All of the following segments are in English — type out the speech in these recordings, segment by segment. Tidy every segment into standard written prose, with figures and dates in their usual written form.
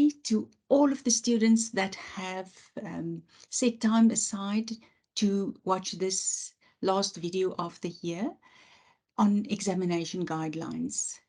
day to all of the students that have set time aside to watch this last video of the year on examination guidelines.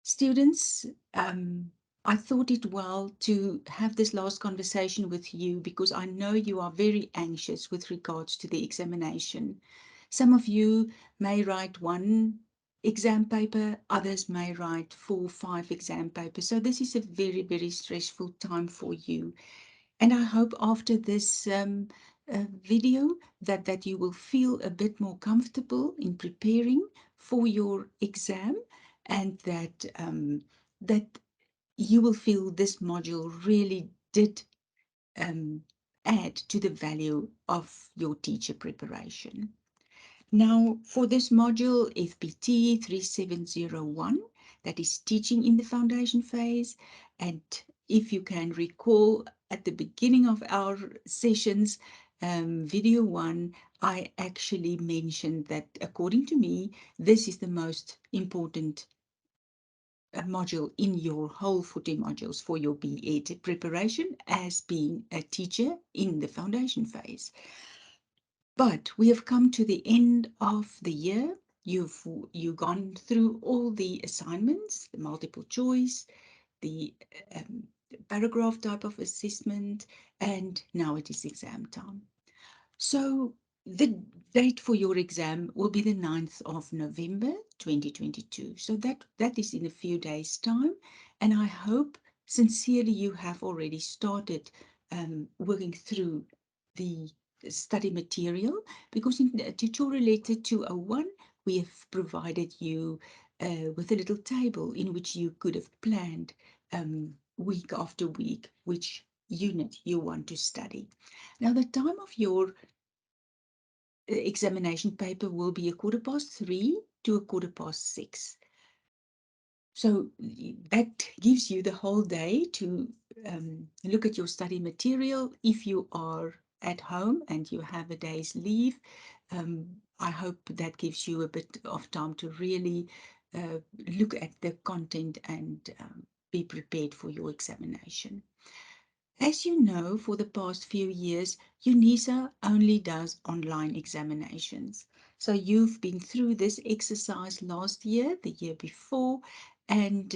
Students, I thought it well to have this last conversation with you because I know you are very anxious with regards to the examination. Some of you may write one exam paper, others may write 4 or 5 exam papers. So this is a very, very stressful time for you. And I hope after this video that you will feel a bit more comfortable in preparing for your exam, and that you will feel this module really did add to the value of your teacher preparation. Now, for this module, FPT3701, that is teaching in the foundation phase. And if you can recall at the beginning of our sessions, video 1, I actually mentioned that according to me, this is the most important module in your whole 40 modules for your B.Ed preparation as being a teacher in the foundation phase. But we have come to the end of the year. You've gone through all the assignments, the multiple choice, the paragraph type of assessment, and now it is exam time. So the date for your exam will be the 9th of November 2022. So that is in a few days' time. And I hope sincerely you have already started working through the study material, because in tutorial letter 201, we have provided you with a little table in which you could have planned week after week which unit you want to study. Now, the time of your examination paper will be 3:15 to 6:15. So that gives you the whole day to look at your study material. If you are at home and you have a day's leave, I hope that gives you a bit of time to really look at the content and be prepared for your examination. As you know, for the past few years, UNISA only does online examinations. So you've been through this exercise last year, the year before, and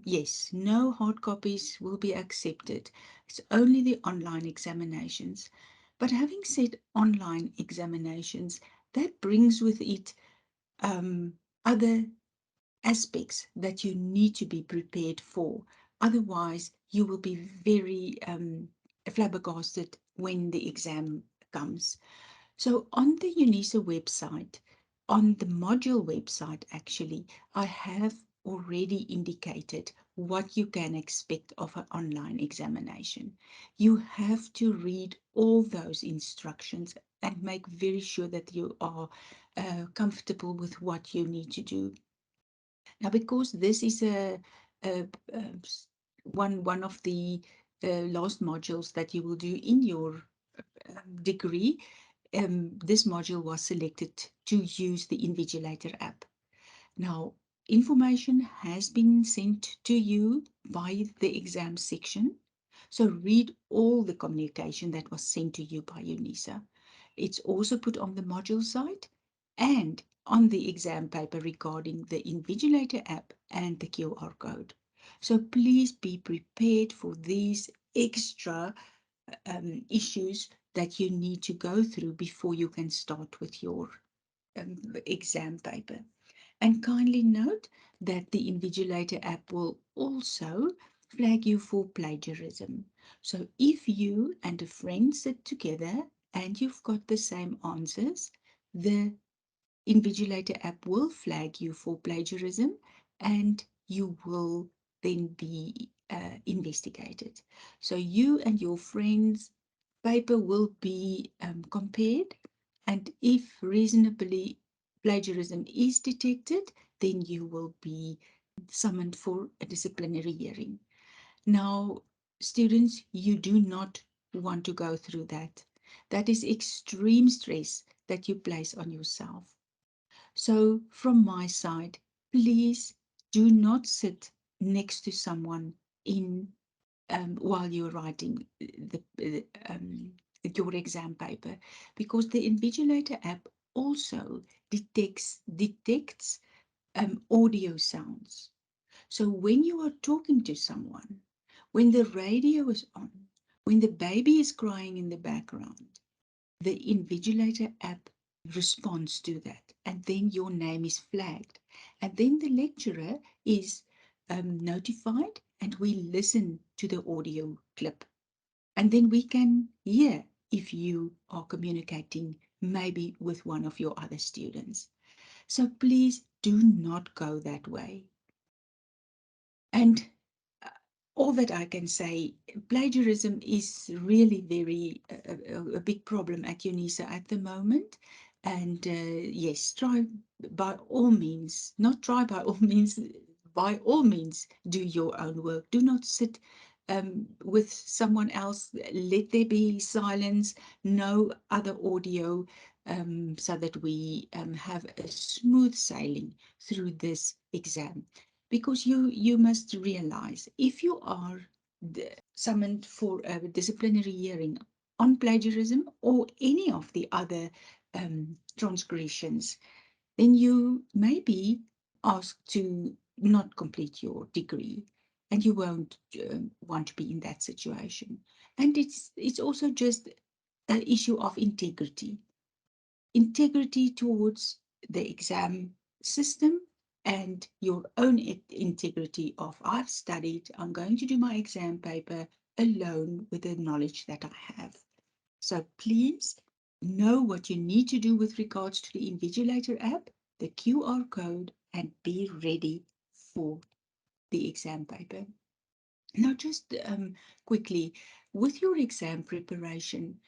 yes, no hard copies will be accepted. It's only the online examinations. But having said online examinations, that brings with it other aspects that you need to be prepared for. Otherwise, you will be very flabbergasted when the exam comes. So on the UNISA website, on the module website, actually, I have already indicated what you can expect of an online examination. You have to read all those instructions and make very sure that you are comfortable with what you need to do. Now, because this is one of the last modules that you will do in your degree, this module was selected to use the Invigilator app. Now, information has been sent to you by the exam section. So read all the communication that was sent to you by UNISA. It's also put on the module site and on the exam paper regarding the Invigilator app and the QR code. So please be prepared for these extra issues that you need to go through before you can start with your exam paper. And kindly note that the Invigilator app will also flag you for plagiarism. So if you and a friend sit together and you've got the same answers, the Invigilator app will flag you for plagiarism and you will then be investigated. So you and your friends' paper will be compared, and if reasonably plagiarism is detected, then you will be summoned for a disciplinary hearing. Now, students, you do not want to go through that. That is extreme stress that you place on yourself. So from my side, please do not sit next to someone in while you're writing your exam paper, because the Invigilator app also detects audio sounds. So when you are talking to someone, when the radio is on, when the baby is crying in the background, the Invigilator app responds to that, and then your name is flagged, and then the lecturer is notified, and we listen to the audio clip, and then we can hear if you are communicating maybe with one of your other students. So please do not go that way. And uh, all that I can say, plagiarism is really a big problem at UNISA at the moment. And yes, try by all means, not try by all means, by all means, do your own work. Do not sit with someone else. Let there be silence, no other audio, so that we have a smooth sailing through this exam. Because you must realize, if you are summoned for a disciplinary hearing on plagiarism or any of the other transgressions, then you may be asked to not complete your degree, and you won't want to be in that situation. And it's also just an issue of integrity towards the exam system, and your own integrity of, I've studied, I'm going to do my exam paper alone with the knowledge that I have. So please know what you need to do with regards to the Invigilator app, the QR code, and be ready for the exam paper. Now, just quickly, with your exam preparation,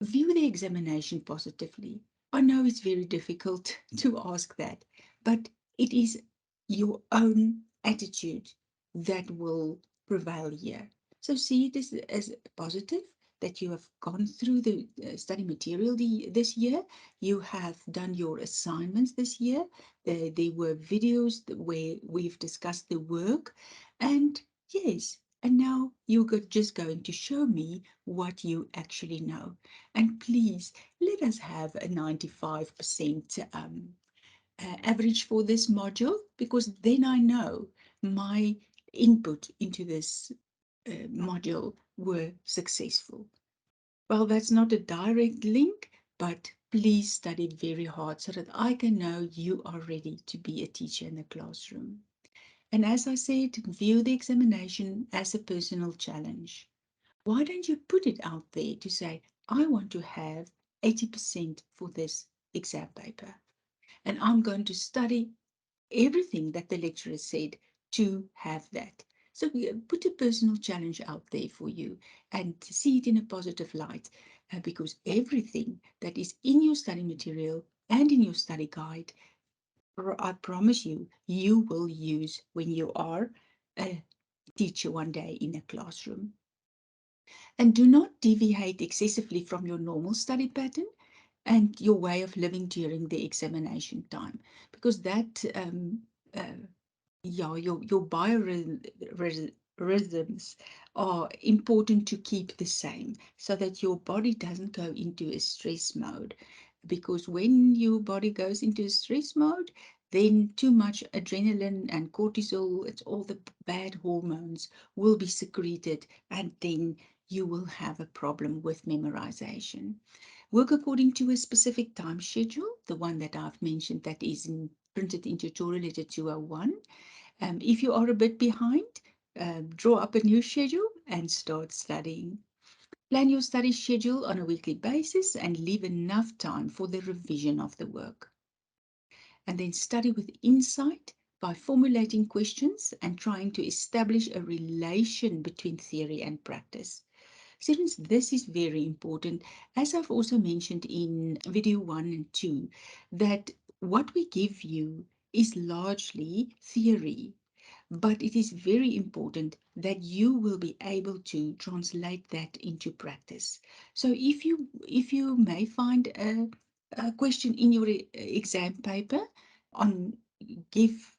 view the examination positively. I know it's very difficult to ask that, but it is your own attitude that will prevail here. So see it as positive that you have gone through the study material this year. You have done your assignments this year. There were videos where we've discussed the work. And yes, and now you're just going to show me what you actually know. And please let us have a 95% average for this module, because then I know my input into this module were successful. Well, that's not a direct link, but please study very hard so that I can know you are ready to be a teacher in the classroom. And as I said, view the examination as a personal challenge. Why don't you put it out there to say, I want to have 80% for this exam paper, and I'm going to study everything that the lecturer said to have that. So put a personal challenge out there for you and see it in a positive light, because everything that is in your study material and in your study guide, I promise you, you will use when you are a teacher one day in a classroom. And do not deviate excessively from your normal study pattern and your way of living during the examination time, because that uh, yeah, your biorhythms are important to keep the same, so that your body doesn't go into a stress mode. Because when your body goes into a stress mode, then too much adrenaline and cortisol, it's all the bad hormones, will be secreted, and then you will have a problem with memorization. Work according to a specific time schedule, the one that I've mentioned that is printed in tutorial letter 201. If you are a bit behind, draw up a new schedule and start studying. Plan your study schedule on a weekly basis and leave enough time for the revision of the work. And then study with insight by formulating questions and trying to establish a relation between theory and practice. Students, this is very important. As I've also mentioned in video 1 and 2, that what we give you is largely theory, but it is very important that you will be able to translate that into practice. So if you may find a question in your exam paper on give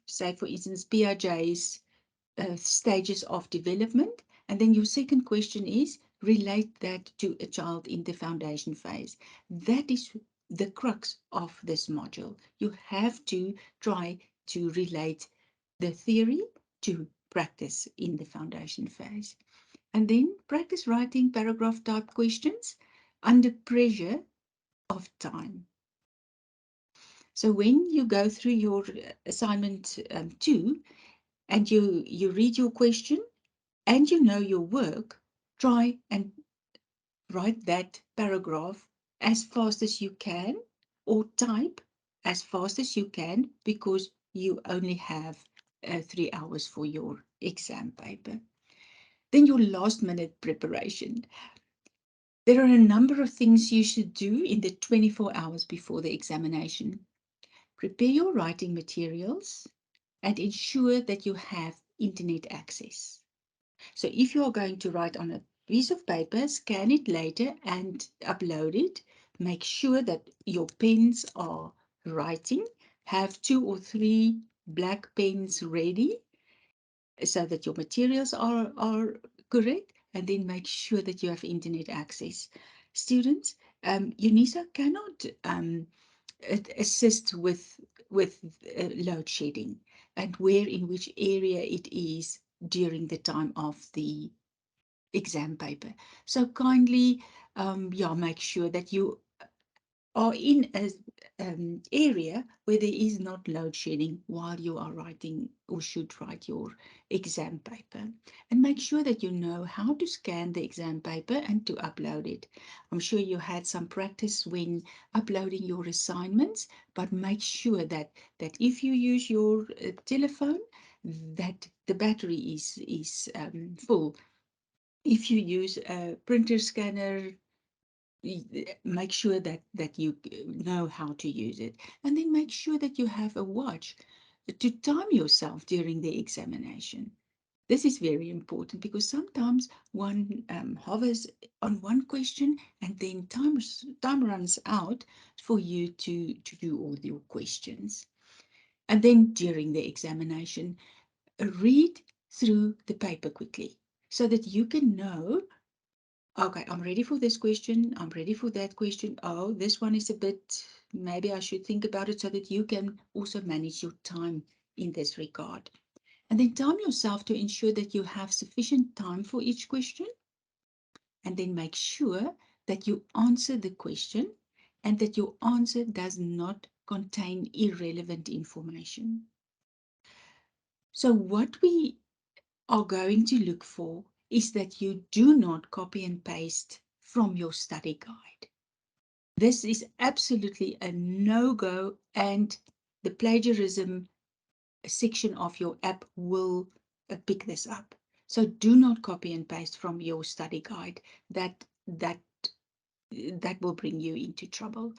say for instance Piaget's stages of development. And then your second question is relate that to a child in the foundation phase. That is the crux of this module. You have to try to relate the theory to practice in the foundation phase. And then practice writing paragraph type questions under pressure of time. So when you go through your assignment 2 and you read your question and you know your work, try and write that paragraph as fast as you can or type as fast as you can because you only have 3 hours for your exam paper. Then your last minute preparation. There are a number of things you should do in the 24 hours before the examination. Prepare your writing materials and ensure that you have internet access. So if you are going to write on a piece of paper, scan it later and upload it. Make sure that your pens are writing. Have 2 or 3 black pens ready so that your materials are correct, and then make sure that you have internet access. Students, UNISA cannot assist with load shedding and where in which area it is during the time of the exam paper. So kindly, make sure that you are in a area where there is not load shedding while you are writing or should write your exam paper. And make sure that you know how to scan the exam paper and to upload it. I'm sure you had some practice when uploading your assignments, but make sure that if you use your telephone, that the battery is full. If you use a printer scanner, make sure that you know how to use it, and then make sure that you have a watch to time yourself during the examination. This is very important because sometimes one hovers on one question and then time runs out for you to do all your questions. And then during the examination, read through the paper quickly so that you can know, okay, I'm ready for this question. I'm ready for that question. Oh, this one is a bit, maybe I should think about it, so that you can also manage your time in this regard. And then time yourself to ensure that you have sufficient time for each question. And then make sure that you answer the question and that your answer does not contain irrelevant information. So what we are going to look for is that you do not copy and paste from your study guide. This is absolutely a no-go, and the plagiarism section of your app will pick this up. So do not copy and paste from your study guide. That will bring you into trouble.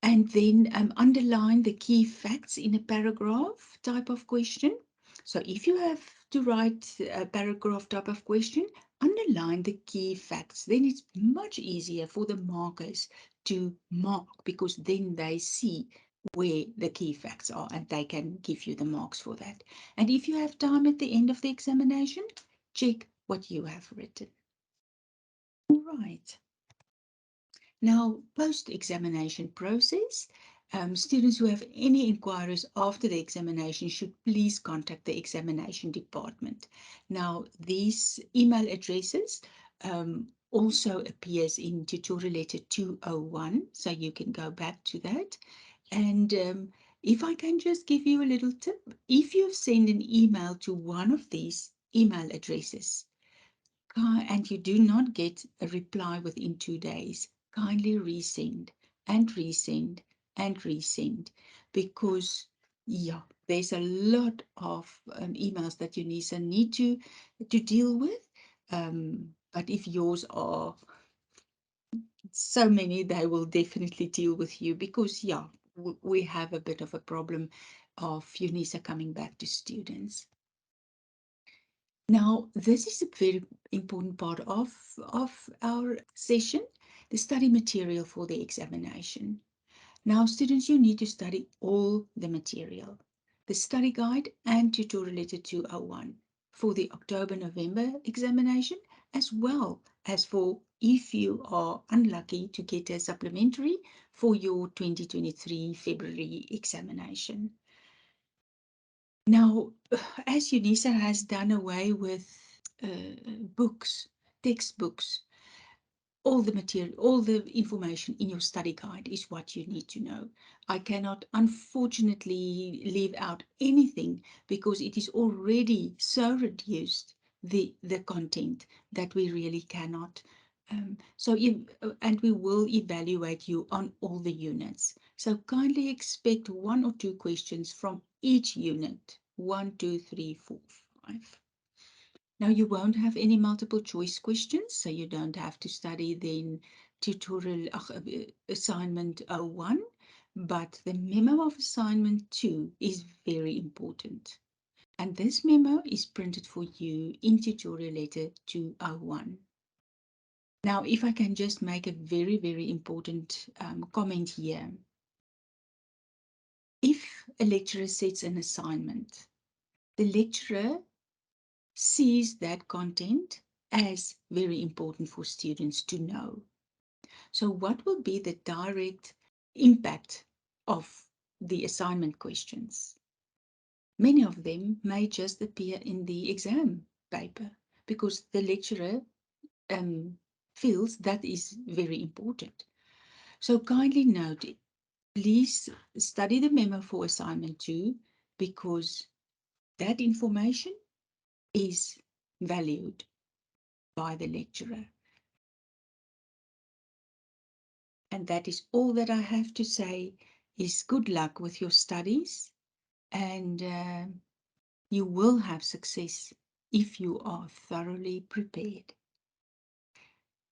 And then underline the key facts in a paragraph type of question. So if you have to write a paragraph type of question, underline the key facts. Then it's much easier for the markers to mark because then they see where the key facts are and they can give you the marks for that. And if you have time at the end of the examination, check what you have written. All right. Now, post-examination process, students who have any inquiries after the examination should please contact the examination department. Now, these email addresses also appears in tutorial letter 201, so you can go back to that. And if I can just give you a little tip, if you've sent an email to one of these email addresses, and you do not get a reply within 2 days, kindly resend and resend and resend, because there's a lot of emails that UNISA need to deal with. But if yours are so many, they will definitely deal with you because we have a bit of a problem of UNISA coming back to students. Now, this is a very important part of our session, the study material for the examination. Now, students, you need to study all the material. the study guide and tutorial letter 201 for the October-November examination, as well as for if you are unlucky to get a supplementary for your 2023 February examination. Now, as UNISA has done away with books, textbooks, all the material, all the information in your study guide is what you need to know. I cannot, unfortunately, leave out anything because it is already so reduced, the content, that we really cannot. And we will evaluate you on all the units. So kindly expect 1 or 2 questions from each unit. 1, 2, 3, 4, 5. Now you won't have any multiple choice questions, so you don't have to study then tutorial assignment 01, but the memo of assignment 2 is very important. And this memo is printed for you in tutorial letter 201. Now, if I can just make a very, very important comment here. If a lecturer sets an assignment, the lecturer sees that content as very important for students to know. So what will be the direct impact of the assignment questions? Many of them may just appear in the exam paper because the lecturer feels that is very important. So kindly note, please study the memo for assignment 2 because that information is valued by the lecturer. And that is all that I have to say is good luck with your studies, and you will have success if you are thoroughly prepared.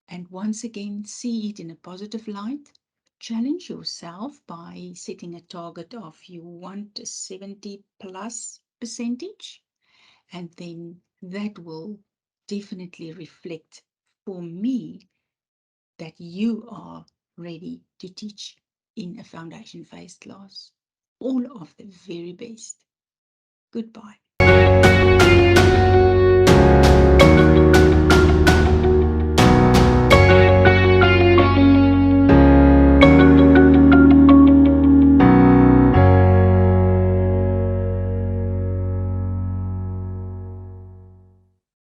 And once again, see it in a positive light. Challenge yourself by setting a target of you want a 70 plus percentage, and then that will definitely reflect for me that you are ready to teach in a foundation phase class. All of the very best. Goodbye.